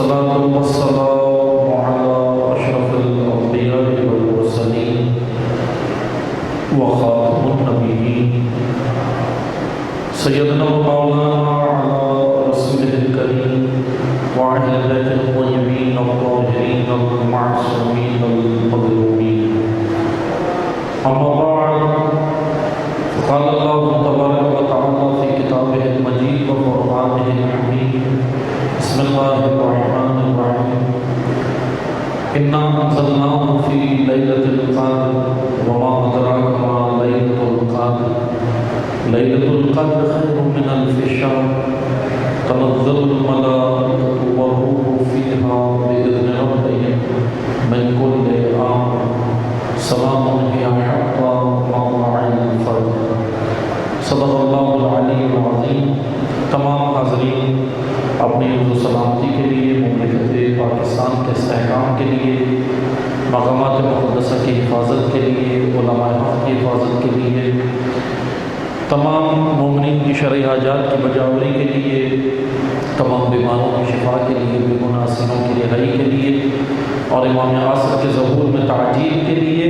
والصلاة والسلام على أشرف الأنبياء والمرسلين وخاتم النبيين سيدنا ومولانا على رسوله الكريم وعلى آله الطيبين الطاهرين المعصومين المظلومين. أما بعد، قال الله تبارك وتعالى في كتابه المجيد وقرآنه الحميد: بسم الله الرحمن الرحيم. إنا أنزلناه في ليلة القدر وما أدراك ما ليلة القدر. ليلة القدر خير من ألف شهر. تنزل الملائكة والروح فيها بإذن ربهم من كل أمر. سلام هي حتى مطلع الفجر. صدق اللہ العلی العظیم. تمام حاضرین، اپنی عرض و سلامتی کے لیے، مملکت پاکستان کے استحکام کے لیے، مقامات مقدسہ کی حفاظت کے لیے، علماء حق کی حفاظت کے لیے، تمام مومنین کی شرعی حاجات کی بجاوری کے لیے، تمام بیماروں کی شفا کے لیے، بے گناہ سینوں کی رہائی کے لیے اور امام عصر کے ظہور میں تعجیل کے لیے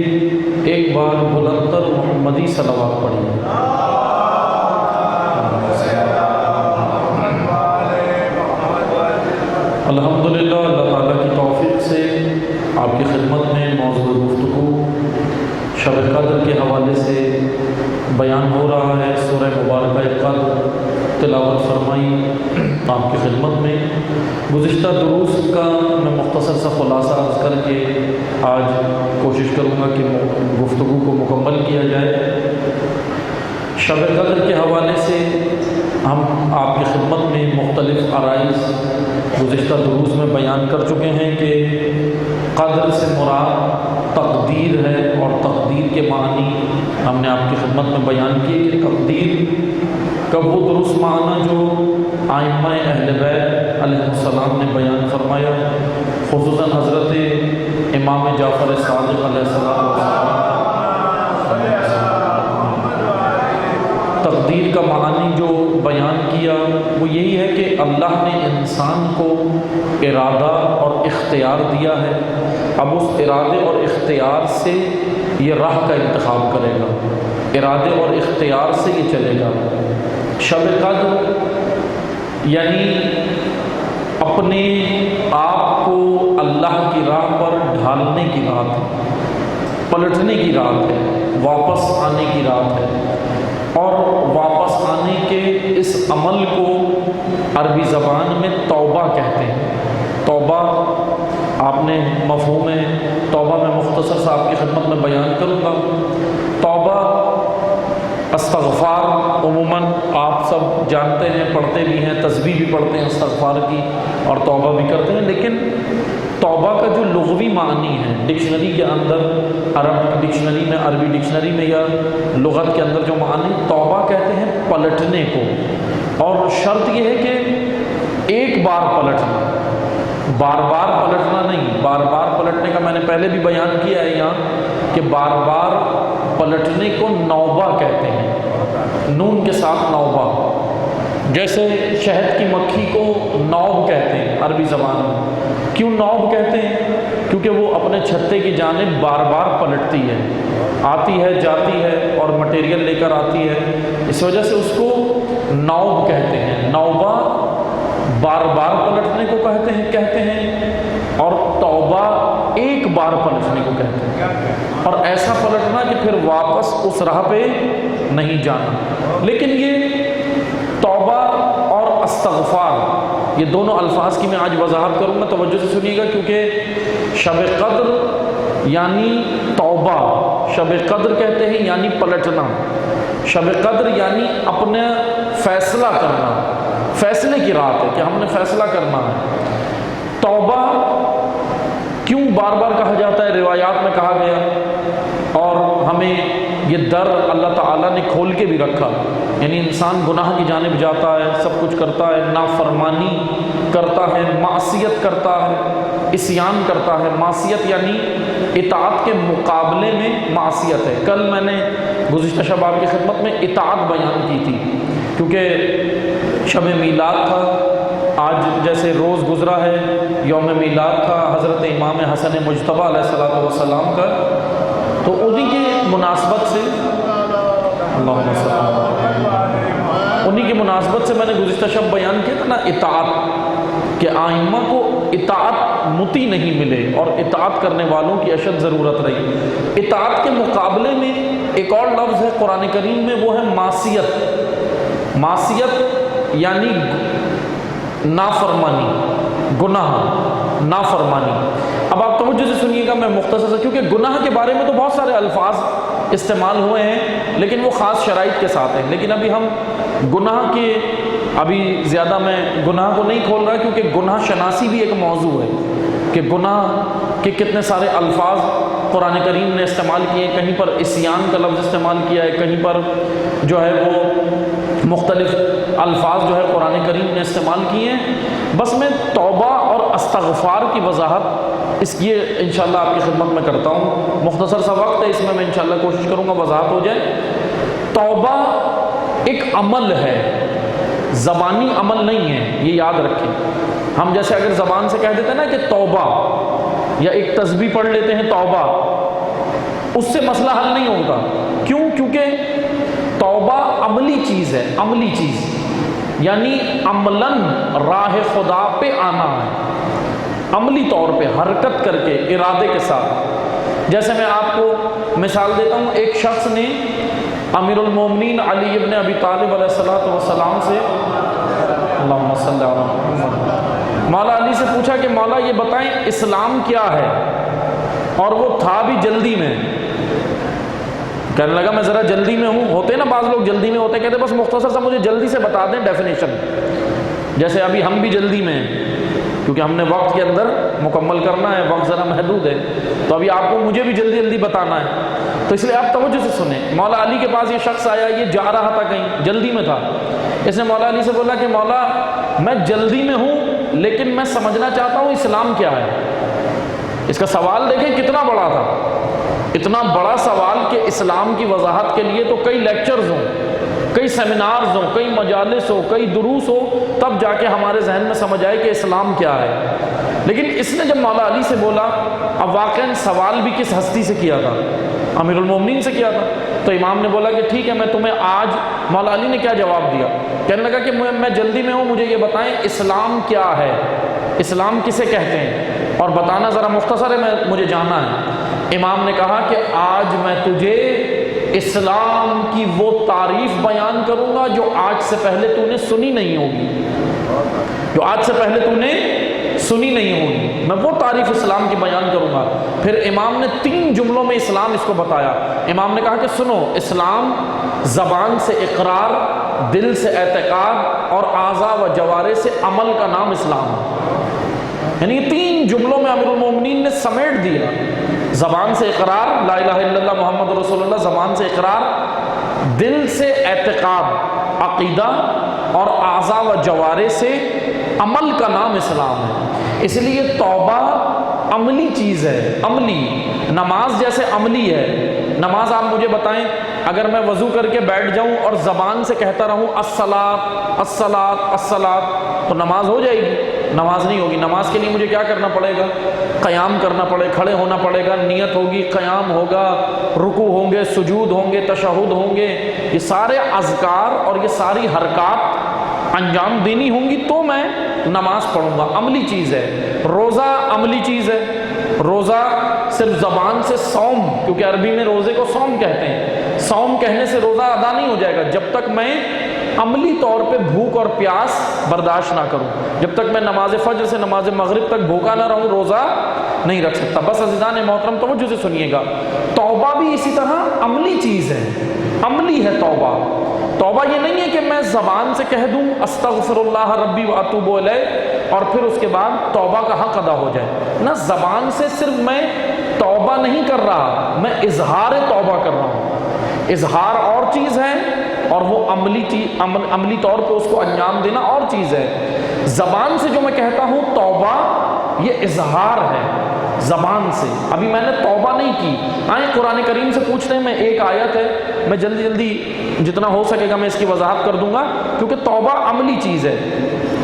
ایک بار بلندتر محمدی صلوات پڑھیں. الحمدللہ اللہ تعالیٰ کی توفیق سے آپ کی خدمت میں موضوع گفتگو شب قدر کے حوالے سے بیان ہو رہا ہے. سورہ مبارکہ قدر تلاوت فرمائی آپ کی خدمت میں. گزشتہ دروس کا میں مختصر سا خلاصہ عرض کر کے آج کوشش کروں گا کہ گفتگو کو مکمل کیا جائے. شب قدر کے حوالے سے ہم آپ کی خدمت میں مختلف عرائض گزشتہ دروس میں بیان کر چکے ہیں کہ قدر سے مراد تقدیر ہے، اور تقدیر کے معنی ہم نے آپ کی خدمت میں بیان کیے کہ تقدیر کا وہ درست معنی جو ائمہ اہل بیت علیہ السلام نے بیان فرمایا، خصوصاً حضرت امام جعفر صادق علیہ السلام. تقدیر کا معنی جو بیان کیا وہ یہی ہے کہ اللہ نے انسان کو ارادہ اور اختیار دیا ہے. اب اس ارادے اور اختیار سے یہ راہ کا انتخاب کرے گا، ارادے اور اختیار سے یہ چلے گا. شب قدر یعنی اپنے آپ کو اللہ کی راہ پر ڈھالنے کی رات ہے، پلٹنے کی رات ہے، واپس آنے کی رات ہے. اور واپس آنے کے اس عمل کو عربی زبان میں توبہ کہتے ہیں. توبہ آپ نے مفہوم توبہ میں مختصر سا آپ کی خدمت میں بیان کروں گا. توبہ استغفار عموماً آپ سب جانتے ہیں، پڑھتے بھی ہیں، تسبیح بھی پڑھتے ہیں استغفار کی اور توبہ بھی کرتے ہیں. لیکن توبہ کا جو لغوی معنی ہے ڈکشنری کے اندر، عرب ڈکشنری میں، عربی ڈکشنری میں یا لغت کے اندر جو معنی توبہ کہتے ہیں پلٹنے کو. اور شرط یہ ہے کہ ایک بار پلٹنا، بار بار پلٹنا نہیں. بار بار پلٹنے کا میں نے پہلے بھی بیان کیا ہے یہاں کہ بار بار پلٹنے کو نوبہ کہتے ہیں، نون کے ساتھ نوبہ. جیسے شہد کی مکھی کو نوب کہتے ہیں عربی زبان میں. کیوں نوب کہتے ہیں؟ کیونکہ وہ اپنے چھتے کی جانب بار بار پلٹتی ہے، آتی ہے، جاتی ہے اور مٹیریل لے کر آتی ہے. اس وجہ سے اس کو نوب کہتے ہیں. نوبہ بار بار پلٹنے کو کہتے ہیں اور توبہ ایک بار پلٹنے کو کہتے ہیں. اور ایسا پلٹنا کہ پھر واپس اس راہ پہ نہیں جانا. لیکن یہ توبہ اور استغفار، یہ دونوں الفاظ کی میں آج وضاحت کروں گا. توجہ سے سنیے گا کیونکہ شب قدر یعنی توبہ، شب قدر کہتے ہیں یعنی پلٹنا. شب قدر یعنی اپنا فیصلہ کرنا، فیصلے کی رات ہے کہ ہم نے فیصلہ کرنا ہے. توبہ کیوں بار بار کہا جاتا ہے؟ روایات میں کہا گیا اور ہمیں یہ در اللہ تعالیٰ نے کھول کے بھی رکھا. یعنی انسان گناہ کی جانب جاتا ہے، سب کچھ کرتا ہے، نافرمانی کرتا ہے، معصیت کرتا ہے، عصیان کرتا ہے. معصیت یعنی اطاعت کے مقابلے میں معصیت ہے. کل میں نے گزشتہ شب آپ کی خدمت میں اطاعت بیان کی تھی کیونکہ شب میلاد تھا آج جیسے روز گزرا ہے، یوم میلاد تھا حضرت امام حسن مجتبیٰ علیہ الصلوۃ والسلام کا، تو انہی کی مناسبت سے اللہم صل علی محمد، انہی کی مناسبت سے میں نے گزشتہ شب بیان کیا تھا نا اطاعت، کہ آئمہ کو اطاعت مطیع نہیں ملے اور اطاعت کرنے والوں کی اشد ضرورت رہی۔ اطاعت کے مقابلے میں ایک اور لفظ ہے قرآن کریم میں، وہ ہے معصیت۔ معصیت یعنی نافرمانی، گناہ، نافرمانی۔ اب آپ توجہ سے سنیے گا، میں مختصر سے، کیونکہ گناہ کے بارے میں تو بہت سارے الفاظ استعمال ہوئے ہیں لیکن وہ خاص شرائط کے ساتھ ہیں، لیکن ابھی ہم گناہ کے ابھی زیادہ میں گناہ کو نہیں کھول رہا، کیونکہ گناہ شناسی بھی ایک موضوع ہے کہ گناہ کے کتنے سارے الفاظ قرآن کریم نے استعمال کیے، کہیں پر عصیان کا لفظ استعمال کیا ہے، کہیں پر جو ہے وہ مختلف الفاظ جو ہے قرآن کریم نے استعمال کیے ہیں۔ بس میں توبہ اور استغفار کی وضاحت اس کی انشاءاللہ آپ کی خدمت میں کرتا ہوں، مختصر سا وقت ہے، اس میں انشاءاللہ کوشش کروں گا وضاحت ہو جائے۔ توبہ ایک عمل ہے، زبانی عمل نہیں ہے، یہ یاد رکھیں۔ ہم جیسے اگر زبان سے کہہ دیتے ہیں نا کہ توبہ، یا ایک تسبیح پڑھ لیتے ہیں توبہ، اس سے مسئلہ حل نہیں ہوگا۔ کیوں؟ کیونکہ توبہ عملی چیز ہے، عملی چیز یعنی عملاً راہ خدا پہ آنا ہے، عملی طور پہ حرکت کر کے ارادے کے ساتھ۔ جیسے میں آپ کو مثال دیتا ہوں، ایک شخص نے امیر المومنین علی ابن ابی طالب علیہ السلام سے اللہم صلی علی محمد، مولا علی سے پوچھا کہ مولا یہ بتائیں اسلام کیا ہے، اور وہ تھا بھی جلدی میں، کہنے لگا میں ذرا جلدی میں ہوں۔ ہوتے نا بعض لوگ جلدی میں ہوتے، کہتے بس مختصر سا مجھے جلدی سے بتا دیں ڈیفینیشن، جیسے ابھی ہم بھی جلدی میں ہیں کیونکہ ہم نے وقت کے اندر مکمل کرنا ہے، وقت ذرا محدود ہے، تو ابھی آپ کو مجھے بھی جلدی جلدی بتانا ہے، تو اس لیے آپ توجہ سے سنیں۔ مولا علی کے پاس یہ شخص آیا، یہ جا رہا تھا کہیں، جلدی میں تھا، اس نے مولا علی سے بولا کہ مولا میں جلدی میں ہوں لیکن میں سمجھنا چاہتا ہوں اسلام کیا ہے۔ اس کا سوال دیکھیں کتنا بڑا تھا، اتنا بڑا سوال کہ اسلام کی وضاحت کے لیے تو کئی لیکچرز ہوں، کئی سیمینارز ہوں، کئی مجالس ہو، کئی دروس ہو، تب جا کے ہمارے ذہن میں سمجھ آئے کہ اسلام کیا ہے۔ لیکن اس نے جب مولا علی سے بولا، اب واقعاً سوال بھی کس ہستی سے کیا تھا؟ امیر المومنین سے کیا تھا، تو امام نے بولا کہ ٹھیک ہے میں تمہیں آج، مولا علی نے کیا جواب دیا؟ کہنے لگا کہ میں جلدی میں ہوں، مجھے یہ بتائیں اسلام کیا ہے، اسلام کسے کہتے ہیں، اور بتانا ذرا مختصر ہے، مجھے جاننا ہے۔ امام نے کہا کہ آج میں تجھے اسلام کی وہ تعریف بیان کروں گا جو آج سے پہلے تو نے سنی نہیں ہوگی، جو آج سے پہلے تو نے سنی نہیں ہوگی، میں وہ تعریف اسلام کی بیان کروں گا۔ پھر امام نے 3 جملوں میں اسلام اس کو بتایا۔ امام نے کہا کہ سنو، اسلام زبان سے اقرار، دل سے اعتقاد اور اعضاء و جوارح سے عمل کا نام اسلام ہے۔ یعنی 3 جملوں میں امیر المومنین نے سمیٹ دیا، زبان سے اقرار لا الہ الا اللہ محمد رسول اللہ، زبان سے اقرار، دل سے اعتقاد عقیدہ، اور اعضاء و جوارح سے عمل کا نام اسلام ہے۔ اس لیے توبہ عملی چیز ہے، عملی۔ نماز جیسے عملی ہے، نماز آپ مجھے بتائیں، اگر میں وضو کر کے بیٹھ جاؤں اور زبان سے کہتا رہوں الصلاۃ الصلاۃ الصلاۃ، تو نماز ہو جائے گی؟ نماز نہیں ہوگی۔ نماز کے لیے مجھے کیا کرنا پڑے گا؟ قیام کرنا پڑے، کھڑے ہونا پڑے گا، نیت ہوگی، قیام ہوگا، رکوع ہوں گے، سجود ہوں گے، تشہد ہوں گے، یہ سارے اذکار اور یہ ساری حرکات انجام دینی ہوں گی تو میں نماز پڑھوں گا۔ عملی چیز ہے۔ روزہ عملی چیز ہے، روزہ صرف زبان سے صوم، کیونکہ عربی میں روزے کو صوم کہتے ہیں، صوم کہنے سے روزہ ادا نہیں ہو جائے گا جب تک میں عملی طور پہ بھوک اور پیاس برداشت نہ کروں، جب تک میں نماز فجر سے نماز مغرب تک بھوکا نہ رہوں روزہ نہیں رکھ سکتا۔ بس عزیزان محترم توجہ سے سنیے گا، توبہ بھی اسی طرح عملی چیز ہے، عملی ہے توبہ۔ توبہ یہ نہیں ہے کہ میں زبان سے کہہ دوں استغفر اللہ ربی واتوب الیہ اور پھر اس کے بعد توبہ کا حق ادا ہو جائے، نہ زبان سے صرف میں توبہ نہیں کر رہا، میں اظہار توبہ کر رہا ہوں۔ اظہار اور چیز ہے اور وہ عملی طور پہ اس کو انجام دینا اور چیز ہے۔ زبان سے جو میں کہتا ہوں توبہ، یہ اظہار ہے زبان سے، ابھی میں نے توبہ نہیں کی۔ آئیں قرآن کریم سے پوچھتے ہیں، میں ایک آیت ہے، میں جلدی جتنا ہو سکے گا میں اس کی وضاحت کر دوں گا، کیونکہ توبہ عملی چیز ہے۔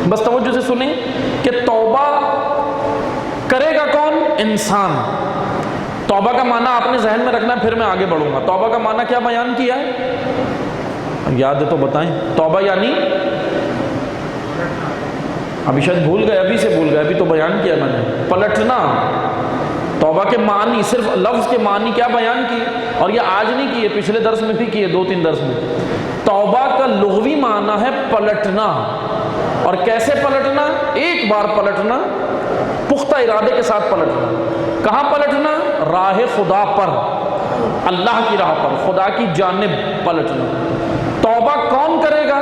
بس توجہ سے سنیں کہ توبہ کرے گا کون؟ انسان۔ توبہ کا معنی آپ نے ذہن میں رکھنا ہے، پھر میں آگے بڑھوں گا۔ توبہ کا معنی کیا بیان کیا ہے؟ یاد ہے تو بتائیں۔ توبہ یعنی، ابھی شاید بھول گئے، ابھی سے بھول گئے، ابھی تو بیان کیا میں نے، پلٹنا۔ توبہ کے معنی، صرف لفظ کے معنی کیا بیان کی، اور یہ آج نہیں کیے، پچھلے درس میں بھی کیے، 2-3 درس میں۔ توبہ کا لغوی معنی ہے پلٹنا۔ اور کیسے پلٹنا؟ ایک بار پلٹنا، پختہ ارادے کے ساتھ پلٹنا۔ کہاں پلٹنا؟ راہ خدا پر، اللہ کی راہ پر، خدا کی جانب پلٹنا۔ توبہ کون کرے گا؟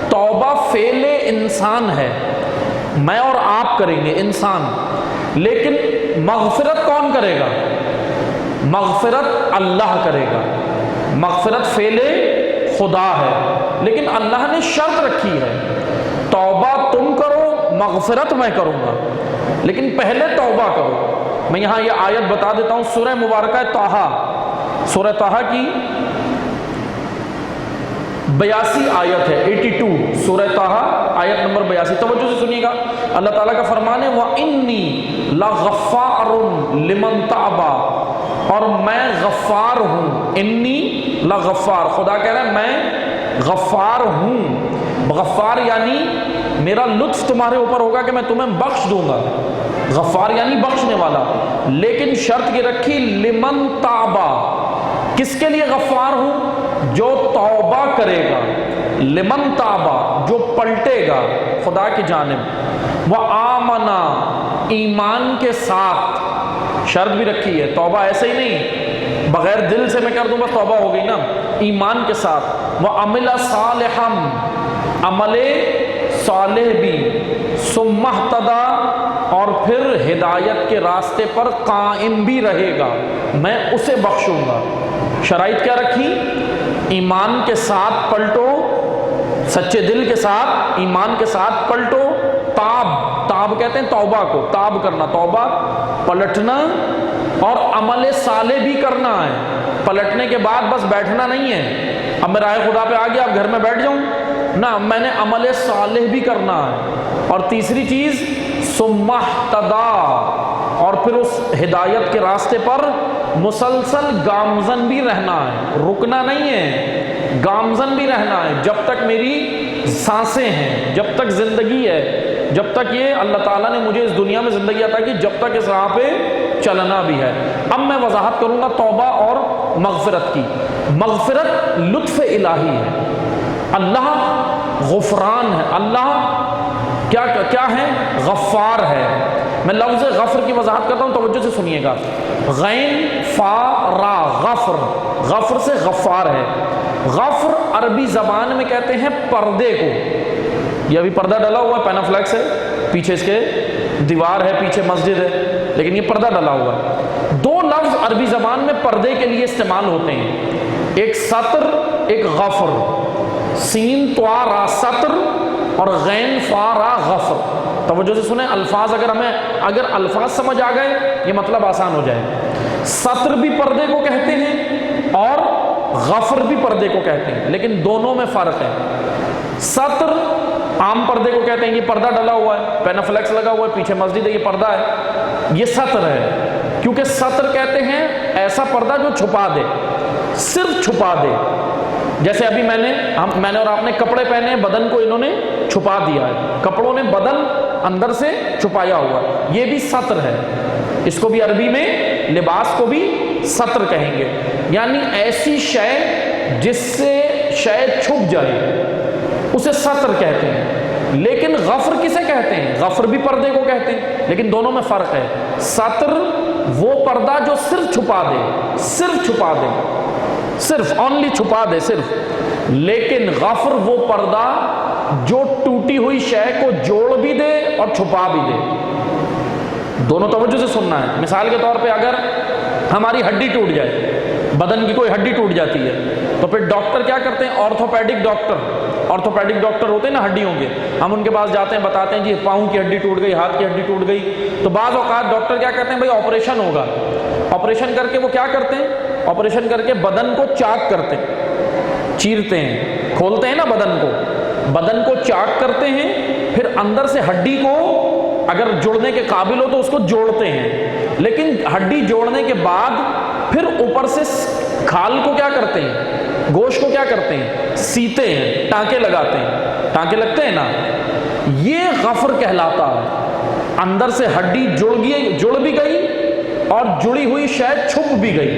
توبہ فعل انسان ہے، میں اور آپ کریں گے، انسان۔ لیکن مغفرت کون کرے گا؟ مغفرت اللہ کرے گا۔ مغفرت فعل خدا ہے، لیکن اللہ نے شرط رکھی ہے، توبہ تم کرو، مغفرت میں کروں گا، لیکن پہلے توبہ کرو۔ میں یہاں یہ آیت بتا دیتا ہوں، سورہ مبارکہ طٰہٰ، سورہ طٰہٰ کی 82 آیت ہے، 82، سورہ طٰہٰ آیت نمبر 82، توجہ سے سنیے گا۔ اللہ تعالیٰ کا فرمان ہے وَإِنِّي لَغَفَّارٌ لِمَن تَابَ، اور میں غفار ہوں، انی لغفار، خدا کہہ رہا ہے میں غفار ہوں۔ غفار یعنی میرا لطف تمہارے اوپر ہوگا کہ میں تمہیں بخش دوں گا، غفار یعنی بخشنے والا۔ لیکن شرط یہ رکھی لمن تابا، کس کے لیے غفار ہوں؟ جو توبہ کرے گا، لمن تابا، جو پلٹے گا خدا کی جانب، وآمنا، ایمان کے ساتھ۔ شرط بھی رکھی ہے، توبہ ایسے ہی نہیں بغیر دل سے میں کر دوں بس توبہ ہو گئی نا، ایمان کے ساتھ۔ وعمل صالحا، عمل صالح بھی، ثم اہتدی، اور پھر ہدایت کے راستے پر قائم بھی رہے گا، میں اسے بخشوں گا۔ شرائط کیا رکھی؟ ایمان کے ساتھ پلٹو، سچے دل کے ساتھ، ایمان کے ساتھ پلٹو، تاب کہتے ہیں توبہ کو، تاب کرنا، توبہ پلٹنا، اور عمل صالح بھی کرنا ہے۔ پلٹنے کے بعد بس بیٹھنا نہیں ہے، اب میں راہ خدا پہ آ گیا اب گھر میں بیٹھ جاؤں، نہ، میں نے عمل صالح بھی کرنا ہے۔ اور تیسری چیز ثم اہتدی، اور پھر اس ہدایت کے راستے پر مسلسل گامزن بھی رہنا ہے، رکنا نہیں ہے، گامزن بھی رہنا ہے، جب تک میری سانسیں ہیں، جب تک زندگی ہے، جب تک یہ اللہ تعالیٰ نے مجھے اس دنیا میں زندگی عطا کی، جب تک اس راہ پہ چلنا بھی ہے۔ اب میں وضاحت کروں گا توبہ اور مغفرت کی۔ مغفرت لطف الہی ہے، اللہ غفران ہے، اللہ کیا ہے؟ غفار ہے۔ میں لفظ غفر کی وضاحت کرتا ہوں، توجہ سے سنیے گا۔ غین فا را، غفر، غفر سے غفار ہے۔ غفر عربی زبان میں کہتے ہیں پردے کو، یہ ابھی پردہ ڈلا ہوا ہے، پینافلیکس ہے، پیچھے اس کے دیوار ہے، پیچھے مسجد ہے، لیکن یہ پردہ ڈلا ہوا ہے۔ دو لفظ عربی زبان میں پردے کے لیے استعمال ہوتے ہیں، ایک سطر، ایک غفر، سین طوا را سطر اور غین فا را غفر۔ توجہ سے سنیں، الفاظ اگر الفاظ سمجھ آ گئے یہ مطلب آسان ہو جائے۔ سطر بھی پردے کو کہتے ہیں اور غفر بھی پردے کو کہتے ہیں، لیکن دونوں میں فرق ہے۔ سطر عام پردے کو کہتے ہیں، یہ پردہ ڈلا ہوا ہے، پینافلیکس لگا ہوا ہے، پیچھے مسجد ہے، یہ پردہ ہے، یہ سطر ہے۔ کیونکہ سطر کہتے ہیں ایسا پردہ جو چھپا دے، صرف چھپا دے۔ جیسے ابھی میں نے اور آپ نے کپڑے پہنے ہیں، بدن کو انہوں نے چھپا دیا ہے، کپڑوں نے بدن اندر سے چھپایا ہوا، یہ بھی سطر ہے۔ اس کو بھی عربی میں لباس کو بھی سطر کہیں گے، یعنی ایسی شے جس سے شے چھپ جائے اسے سطر کہتے ہیں۔ لیکن غفر کسے کہتے ہیں؟ غفر بھی پردے کو کہتے ہیں، لیکن دونوں میں فرق ہے۔ سطر وہ پردہ جو صرف چھپا دے، صرف چھپا دے، صرف اونلی چھپا دے صرف، لیکن غفر وہ پردہ جو ٹوٹی ہوئی شے کو جوڑ بھی دے اور چھپا بھی دے۔ دونوں توجہ سے سننا ہے۔ مثال کے طور پہ اگر ہماری ہڈی ٹوٹ جائے، بدن کی کوئی ہڈی ٹوٹ جاتی ہے، تو پھر ڈاکٹر کیا کرتے ہیں؟ آرتھوپیڈک ڈاکٹر ہوتے ہیں نا ہڈیوں کے، ہم ان کے پاس جاتے ہیں، بتاتے ہیں جی پاؤں کی ہڈی ٹوٹ گئی، ہاتھ کی ہڈی ٹوٹ گئی، تو بعض اوقات ڈاکٹر کیا کہتے ہیں؟ بھائی آپریشن ہوگا۔ آپریشن کر کے وہ کیا کرتے ہیں؟ آپریشن کر کے بدن کو چاک کرتے ہیں، چیرتے ہیں، کھولتے ہیں نا بدن کو چاک کرتے ہیں، پھر اندر سے ہڈی کو اگر جوڑنے کے قابل ہو تو اس کو جوڑتے ہیں، لیکن ہڈی جوڑنے کے بعد پھر اوپر سے کھال کو کیا کرتے ہیں، گوشت کو کیا کرتے ہیں، سیتے ہیں، ٹانکے لگاتے ہیں، ٹانکے لگتے ہیں نا، یہ غفر کہلاتا ہے۔ اندر سے ہڈی جڑ بھی گئی اور جڑی ہوئی شے چھپ بھی گئی،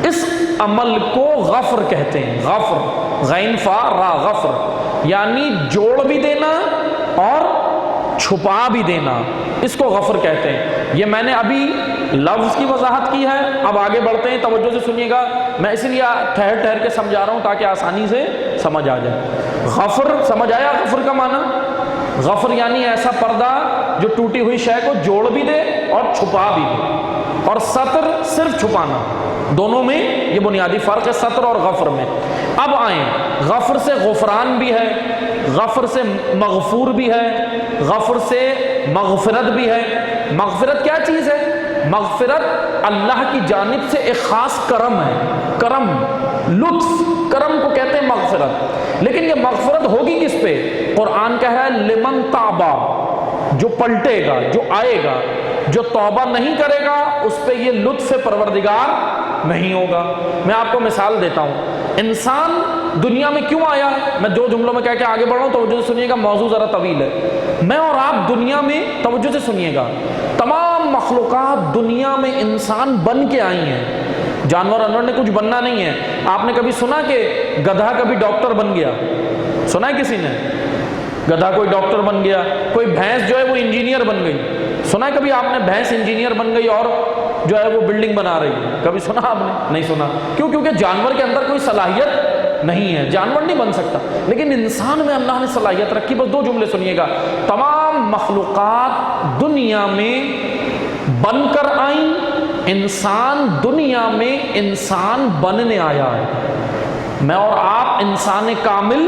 اس عمل کو غفر کہتے ہیں۔ غفر، غین فا را، غفر یعنی جوڑ بھی دینا اور چھپا بھی دینا، اس کو غفر کہتے ہیں۔ یہ میں نے ابھی لفظ کی وضاحت کی ہے، اب آگے بڑھتے ہیں، توجہ سے سنیے گا، میں اس لیے ٹھہر کے سمجھا رہا ہوں تاکہ آسانی سے سمجھ آ جائے۔ غفر سمجھ آیا؟ غفر کا معنی، غفر یعنی ایسا پردہ جو ٹوٹی ہوئی شے کو جوڑ بھی دے اور چھپا بھی دے، اور ستر صرف چھپانا، دونوں میں یہ بنیادی فرق ہے، ستر اور غفر میں۔ اب آئیں، غفر سے غفران بھی ہے، غفر سے مغفور بھی ہے، غفر سے مغفرت بھی ہے۔ مغفرت کیا چیز ہے؟ مغفرت اللہ کی جانب سے ایک خاص کرم ہے، کرم، لطف، کرم کو کہتے ہیں مغفرت۔ لیکن یہ مغفرت ہوگی کس پہ؟ قرآن کہہ رہا ہے لمن تابا، جو پلٹے گا، جو آئے گا، جو توبہ نہیں کرے گا اس پہ یہ لطف پروردگار نہیں ہوگا۔ میں آپ کو مثال دیتا ہوں، انسان دنیا میں کیوں آیا ہے؟ میں 2 جملوں میں کہہ کے آگے بڑھ رہا ہوں، توجہ سے سنیے گا، موضوع ذرا طویل ہے۔ میں اور آپ دنیا میں، توجہ سے سنیے گا، تمام مخلوقات دنیا میں انسان بن کے آئی ہیں، جانور انور نے کچھ بننا نہیں ہے۔ آپ نے کبھی سنا کہ گدھا کبھی ڈاکٹر بن گیا؟ سنا ہے کسی نے؟ گدھا کوئی ڈاکٹر بن گیا، کوئی بھینس جو ہے وہ انجینئر بن گئی، سنا ہے کبھی آپ نے بھینس انجینئر بن گئی اور جو ہے وہ بلڈنگ بنا رہی ہے؟ کبھی سنا آپ نے؟ نہیں سنا۔ کیوں؟ کیونکہ جانور کے اندر کوئی صلاحیت نہیں ہے، جانور نہیں بن سکتا، لیکن انسان میں اللہ نے صلاحیت رکھی۔ بس 2 جملے سنیے گا، تمام مخلوقات دنیا میں بن کر آئیں، انسان دنیا میں انسان بننے آیا ہے۔ میں اور آپ انسان کامل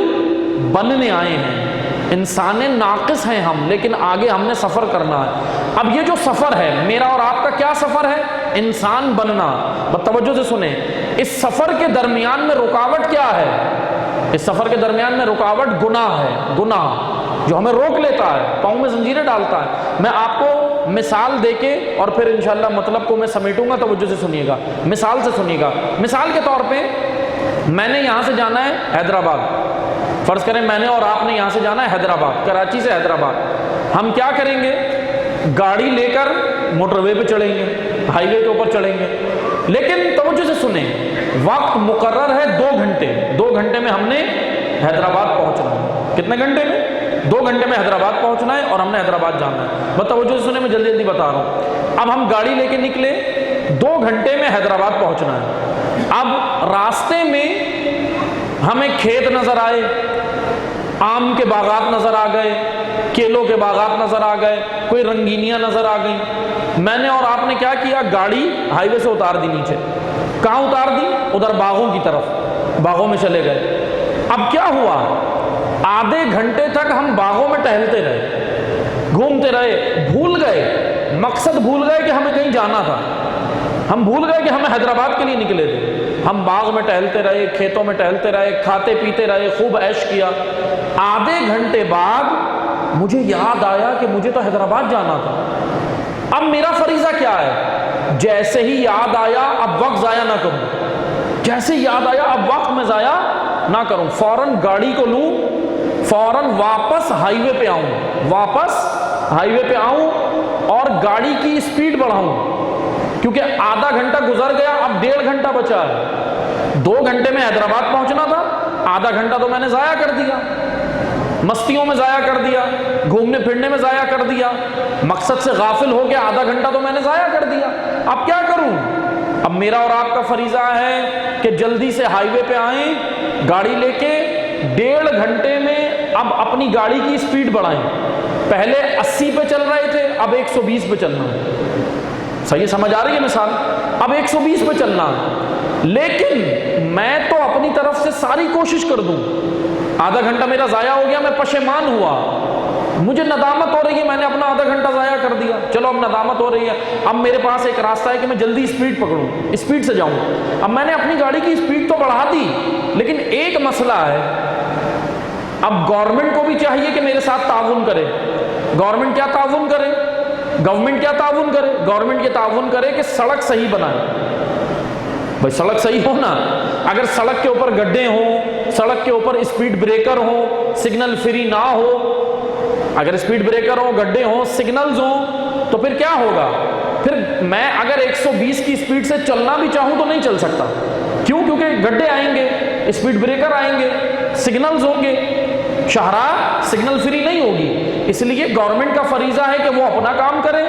بننے آئے ہیں، انسان ناقص ہیں ہم، لیکن آگے ہم نے سفر کرنا ہے۔ اب یہ جو سفر ہے میرا اور آپ کا، کیا سفر ہے؟ انسان بننا۔ بس توجہ سے سنیں، اس سفر کے درمیان میں رکاوٹ کیا ہے؟ اس سفر کے درمیان میں رکاوٹ گناہ ہے، گناہ جو ہمیں روک لیتا ہے، پاؤں میں زنجیریں ڈالتا ہے۔ میں آپ کو مثال دے کے اور پھر انشاءاللہ مطلب کو میں سمیٹوں گا، توجہ سے سنیے گا، مثال سے سنیے گا۔ مثال کے طور پہ میں نے یہاں سے جانا ہے حیدرآباد، فرض کریں میں نے اور آپ نے یہاں سے جانا ہے حیدرآباد، کراچی سے حیدرآباد۔ ہم کیا کریں گے؟ گاڑی لے کر موٹر وے پہ چڑھیں گے، ہائی وے کے اوپر چڑھیں گے، لیکن توجہ سے سنیں، وقت مقرر ہے 2 گھنٹے، 2 گھنٹے میں ہم نے حیدرآباد پہنچنا ہے۔ کتنے گھنٹے میں؟ 2 گھنٹے میں حیدرآباد پہنچنا ہے اور ہم نے حیدرآباد جانا ہے۔ بس توجہ سے سنیں، میں جلدی جلدی بتا رہا ہوں۔ اب ہم گاڑی لے کے نکلے، 2 گھنٹے میں حیدرآباد پہنچنا ہے۔ اب راستے میں ہمیں کھیت نظر آئے، آم کے باغات نظر آ گئے، کیلوں کے باغات نظر آ گئے، کوئی رنگینیاں نظر آ گئیں۔ میں نے اور آپ نے کیا کیا؟ گاڑی ہائی وے سے اتار دی نیچے۔ کہاں اتار دی؟ ادھر باغوں کی طرف، باغوں میں چلے گئے۔ اب کیا ہوا؟ آدھے گھنٹے تک ہم باغوں میں ٹہلتے رہے، گھومتے رہے، بھول گئے، مقصد بھول گئے کہ ہمیں کہیں جانا تھا، ہم بھول گئے کہ ہمیں حیدرآباد کے لیے نکلے تھے۔ ہم باغ میں ٹہلتے رہے، کھیتوں میں ٹہلتے رہے، کھاتے پیتے رہے، خوب عیش کیا۔ آدھے گھنٹے بعد مجھے یاد آیا کہ مجھے تو حیدرآباد جانا تھا۔ اب میرا فریضہ کیا ہے؟ جیسے ہی یاد آیا اب وقت ضائع نہ کروں، جیسے یاد آیا اب وقت میں ضائع نہ کروں، فوراً گاڑی کو لوں، فوراً واپس ہائی وے پہ آؤں، واپس ہائی وے پہ آؤں اور گاڑی کی اسپیڈ بڑھاؤں، کیونکہ آدھا گھنٹہ گزر گیا، اب 1.5 گھنٹہ بچا ہے۔ 2 گھنٹے میں حیدرآباد پہنچنا تھا، آدھا گھنٹہ تو میں نے ضائع کر دیا، مستیوں میں ضائع کر دیا، گھومنے پھرنے میں ضائع کر دیا، مقصد سے غافل ہو کے آدھا گھنٹہ تو میں نے ضائع کر دیا۔ اب کیا کروں؟ اب میرا اور آپ کا فریضہ ہے کہ جلدی سے ہائی وے پہ آئیں گاڑی لے کے، 1.5 گھنٹے میں اب اپنی گاڑی کی اسپیڈ بڑھائیں۔ پہلے 80 پہ چل رہے تھے، اب 120 پہ چلنا ہے۔ صحیح سمجھ آ رہی ہے مثال؟ اب 120 پہ چلنا ہے، لیکن میں تو اپنی طرف سے ساری کوشش کر دوں۔ آدھا گھنٹہ میرا ضائع ہو گیا، میں پشیمان ہوا، مجھے ندامت ہو رہی ہے، میں نے اپنا آدھا گھنٹہ ضائع کر دیا۔ چلو اب ندامت ہو رہی ہے، اب میرے پاس ایک راستہ ہے کہ میں جلدی اسپیڈ پکڑوں، اسپیڈ سے جاؤں۔ اب میں نے اپنی گاڑی کی اسپیڈ تو بڑھا دی، لیکن ایک مسئلہ ہے، اب گورنمنٹ کو بھی چاہیے کہ میرے ساتھ تعاون کرے. گورنمنٹ کیا تعاون کرے؟ گورنمنٹ کیا تعاون کرے؟ گورنمنٹ یہ تعاون کرے کہ سڑک صحیح بنائے. بھائی سڑک صحیح ہو نا. اگر سڑک کے اوپر گڈھے ہوں، سڑک کے اوپر اسپیڈ بریکر ہو، سگنل فری نہ ہو، اگر اسپیڈ بریکر ہو، گڈھے ہوں، سگنلز ہوں، تو پھر کیا ہوگا؟ پھر میں اگر 120 کی اسپیڈ سے چلنا بھی چاہوں تو نہیں چل سکتا. کیوں؟ کیونکہ گڈھے آئیں گے، اسپیڈ بریکر آئیں گے، سگنلز ہوں گے، شاہراہ سگنل فری نہیں ہوگی. اس لیے گورنمنٹ کا فریضہ ہے کہ وہ اپنا کام کرے.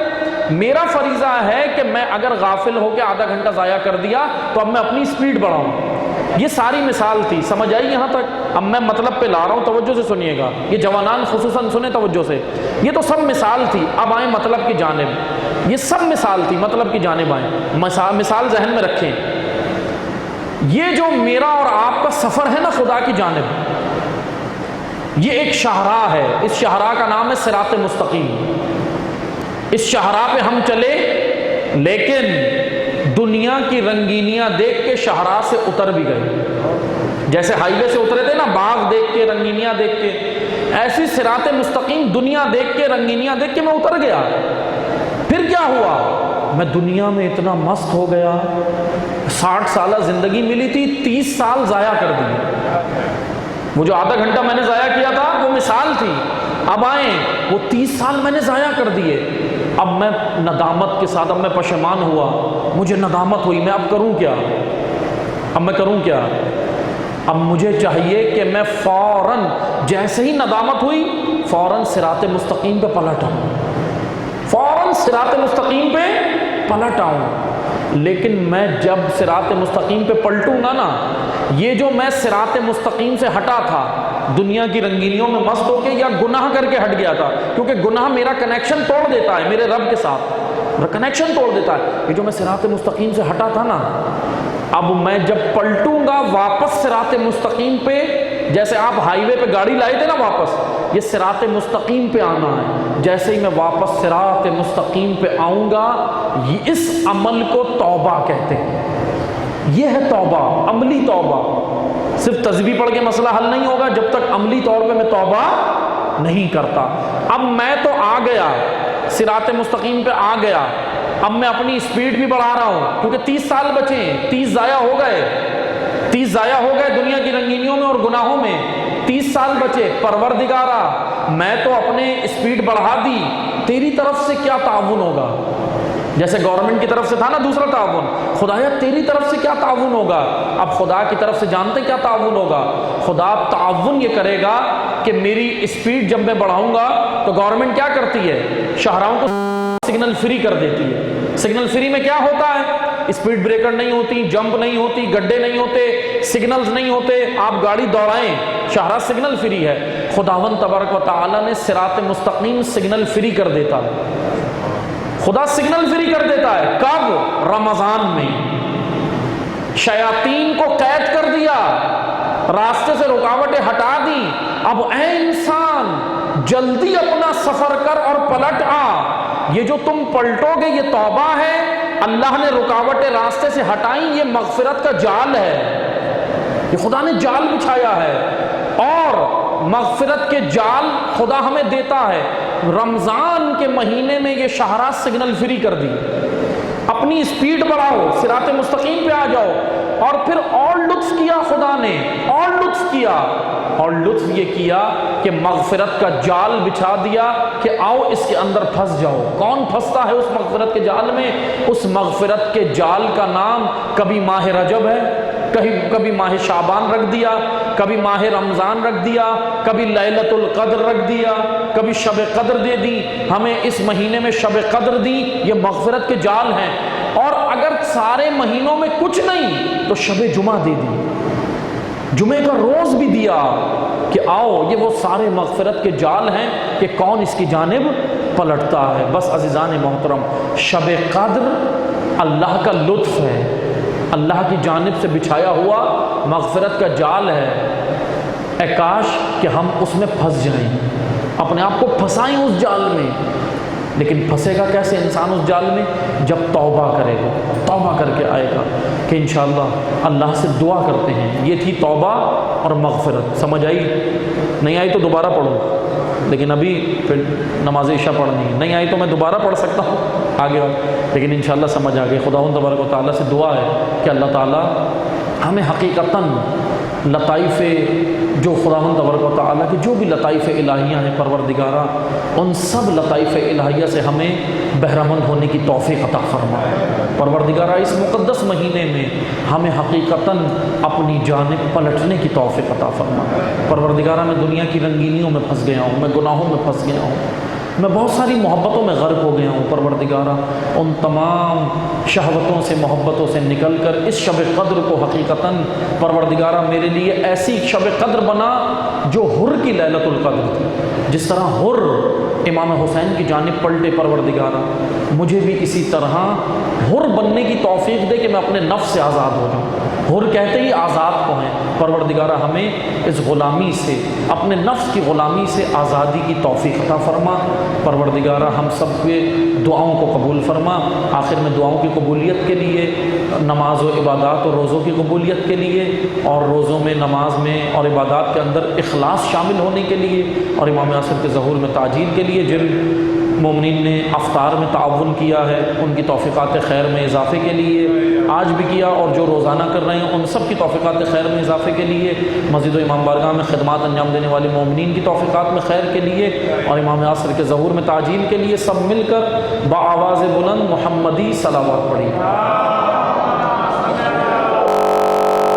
میرا فریضہ ہے کہ میں اگر غافل ہو کے آدھا گھنٹہ ضائع کر دیا تو اب میں اپنی اسپیڈ بڑھاؤں. یہ ساری مثال تھی. سمجھ آئی یہاں تک؟ اب میں مطلب پہ لا رہا ہوں، توجہ سے سنیے گا. یہ جوانان خصوصاً سنیں توجہ سے. یہ تو سب مثال تھی. اب آئیں مطلب کی جانب. یہ سب مثال تھی، مطلب کی جانب آئیں. مثال ذہن میں رکھیں. یہ جو میرا اور آپ کا سفر ہے نا خدا کی جانب، یہ ایک شاہراہ ہے. اس شاہراہ کا نام ہے صراط مستقیم. اس شاہراہ پہ ہم چلے، لیکن دنیا کی رنگینیاں دیکھ کے شاہراہ سے اتر بھی گئے. جیسے ہائی وے سے اترے تھے نا، باغ دیکھ کے، رنگینیاں دیکھ کے، ایسی صراط مستقیم دنیا دیکھ کے، رنگینیاں دیکھ کے میں اتر گیا. پھر کیا ہوا؟ میں دنیا میں اتنا مست ہو گیا. 60 سالہ زندگی ملی تھی، 30 سال ضائع کر دی. وہ جو آدھا گھنٹہ میں نے ضائع کیا تھا وہ مثال تھی. اب آئیں، وہ 30 سال میں نے ضائع کر دیے. اب میں ندامت کے ساتھ، اب میں پشیمان ہوا، مجھے ندامت ہوئی. میں اب کروں کیا؟ اب میں کروں کیا؟ اب مجھے چاہیے کہ میں فوراً، جیسے ہی ندامت ہوئی، فوراً صراط مستقیم پہ پلٹ آؤں. فوراً صراط مستقیم پہ پلٹ آؤں. لیکن میں جب صراط مستقیم پہ پلٹوں گا نا، یہ جو میں صراط مستقیم سے ہٹا تھا، دنیا کی رنگینیوں میں مست ہو کے یا گناہ کر کے ہٹ گیا تھا، کیونکہ گناہ میرا کنیکشن توڑ دیتا ہے میرے رب کے ساتھ، کنیکشن توڑ دیتا ہے. یہ جو میں صراط مستقیم سے ہٹا تھا نا، اب میں جب پلٹوں گا واپس صراط مستقیم پہ، جیسے آپ ہائی وے پہ گاڑی لائے تھے نا واپس، یہ صراط مستقیم پہ آنا ہے. جیسے ہی میں واپس صراط مستقیم پہ آؤں گا، اس عمل کو توبہ کہتے ہیں. یہ ہے توبہ، عملی توبہ. صرف تسبیح پڑھ کے مسئلہ حل نہیں ہوگا جب تک عملی طور پہ میں توبہ نہیں کرتا. اب میں تو آ گیا، صراط مستقیم پہ آ گیا. اب میں اپنی اسپیڈ بھی بڑھا رہا ہوں، کیونکہ 30 سال بچے ہیں. 30 ضائع ہو گئے، 30 ضائع ہو گئے دنیا کی رنگینیوں میں اور گناہوں میں. 30 سال بچے. پروردگارا، میں تو اپنے اسپیڈ بڑھا دی، تیری طرف سے کیا تعاون ہوگا؟ جیسے گورنمنٹ کی طرف سے تھا نا دوسرا تعاون، خدایا تیری طرف سے کیا تعاون ہوگا؟ اب خدا کی طرف سے جانتے کیا تعاون ہوگا؟ خدا تعاون یہ کرے گا کہ میری اسپیڈ جب میں بڑھاؤں گا تو گورنمنٹ کیا کرتی ہے؟ شاہراہوں کو سگنل فری کر دیتی ہے. سگنل فری میں کیا ہوتا ہے؟ اسپیڈ بریکر نہیں ہوتی، جمپ نہیں ہوتی، گڈھے نہیں ہوتے، سگنلز نہیں ہوتے، آپ گاڑی دوڑائیں، شاہراہ سگنل فری ہے. خداوند تبارک و تعالیٰ نے صراط مستقیم سگنل فری کر دیتا ہے. خدا سگنل فری کر دیتا ہے. کب؟ رمضان میں. شیاطین کو قید کر دیا، راستے سے رکاوٹیں ہٹا دی. اب اے انسان، جلدی اپنا سفر کر اور پلٹ آ. یہ جو تم پلٹو گے یہ توبہ ہے. اللہ نے رکاوٹیں راستے سے ہٹائیں، یہ مغفرت کا جال ہے. یہ خدا نے جال بچھایا ہے، اور مغفرت کے جال خدا ہمیں دیتا ہے. رمضان کے مہینے میں یہ شاہراہ سگنل فری کر دی. اپنی اسپیڈ بڑھاؤ، صراط مستقیم پہ آ جاؤ. اور پھر اور لطف کیا خدا نے، اور لطف کیا، اور لطف یہ کیا کہ مغفرت کا جال بچھا دیا کہ آؤ اس کے اندر پھنس جاؤ. کون پھنستا ہے اس مغفرت کے جال میں؟ اس مغفرت کے جال کا نام کبھی ماہ رجب ہے، کبھی ماہ شعبان رکھ دیا، کبھی ماہ رمضان رکھ دیا، کبھی لیلۃ القدر رکھ دیا، کبھی شب قدر دے دی. ہمیں اس مہینے میں شب قدر دی. یہ مغفرت کے جال ہیں. اور اگر سارے مہینوں میں کچھ نہیں تو شب جمعہ دے دی، جمعے کا روز بھی دیا کہ آؤ. یہ وہ سارے مغفرت کے جال ہیں کہ کون اس کی جانب پلٹتا ہے. بس عزیزان محترم، شب قدر اللہ کا لطف ہے، اللہ کی جانب سے بچھایا ہوا مغفرت کا جال ہے. اے کاش کہ ہم اس میں پھنس جائیں، اپنے آپ کو پھنسائیں اس جال میں. لیکن پھنسے گا کیسے انسان اس جال میں؟ جب توبہ کرے گا، توبہ کر کے آئے گا. کہ انشاءاللہ اللہ سے دعا کرتے ہیں. یہ تھی توبہ اور مغفرت. سمجھ آئی؟ نہیں آئی تو دوبارہ پڑھوں، لیکن ابھی پھر نماز عشاء پڑھنی ہے، نہیں آئی تو میں دوبارہ پڑھ سکتا ہوں آگے لیکن انشاءاللہ سمجھ آ گئی۔ خداوند تبارک و تعالیٰ سے دعا ہے کہ اللہ تعالیٰ ہمیں حقیقتاً لطائف جو خداوند تبارک و تعالیٰ کی جو بھی لطائف الہیہ ہیں پروردگارہ، ان سب لطائف الہیہ سے ہمیں بہرمند ہونے کی توفیق عطا فرما۔ پروردگارہ اس مقدس مہینے میں ہمیں حقیقتاً اپنی جانب پلٹنے کی توفیق عطا فرما۔ پروردگارہ میں دنیا کی رنگینیوں میں پھنس گیا ہوں، میں گناہوں میں پھنس گیا ہوں، میں بہت ساری محبتوں میں غرق ہو گیا ہوں۔ پروردگارہ ان تمام شہوتوں سے محبتوں سے نکل کر اس شب قدر کو حقیقتاً پروردگارہ میرے لیے ایسی شب قدر بنا جو حر کی لیلۃ القدر تھی، جس طرح حر امام حسین کی جانب پلٹے۔ پروردگارہ مجھے بھی اسی طرح حر بننے کی توفیق دے کہ میں اپنے نفس سے آزاد ہو جاؤں۔ حر کہتے ہی آزاد کو ہیں، پروردگارہ ہمیں اس غلامی سے، اپنے نفس کی غلامی سے آزادی کی توفیق عطا فرما۔ پروردگارہ ہم سب کے دعاؤں کو قبول فرما۔ آخر میں دعاؤں کی قبولیت کے لیے، نماز و عبادات اور روزوں کی قبولیت کے لیے، اور روزوں میں نماز میں اور عبادات کے اندر اخلاص شامل ہونے کے لیے، اور امام عصر کے ظہور میں تعجیل کے لیے جن مومنین نے افطار میں تعاون کیا ہے ان کی توفیقات خیر میں اضافے کے لیے، آج بھی کیا اور جو روزانہ کر رہے ہیں ان سب کی توفیقات خیر میں اضافے کے لیے، مسجد و امام بارگاہ میں خدمات انجام دینے والے مومنین کی توفیقات میں خیر کے لیے، اور امام عصر کے ظہور میں تعجیل کے لیے سب مل کر بآواز بلند محمدی صلوات پڑھی۔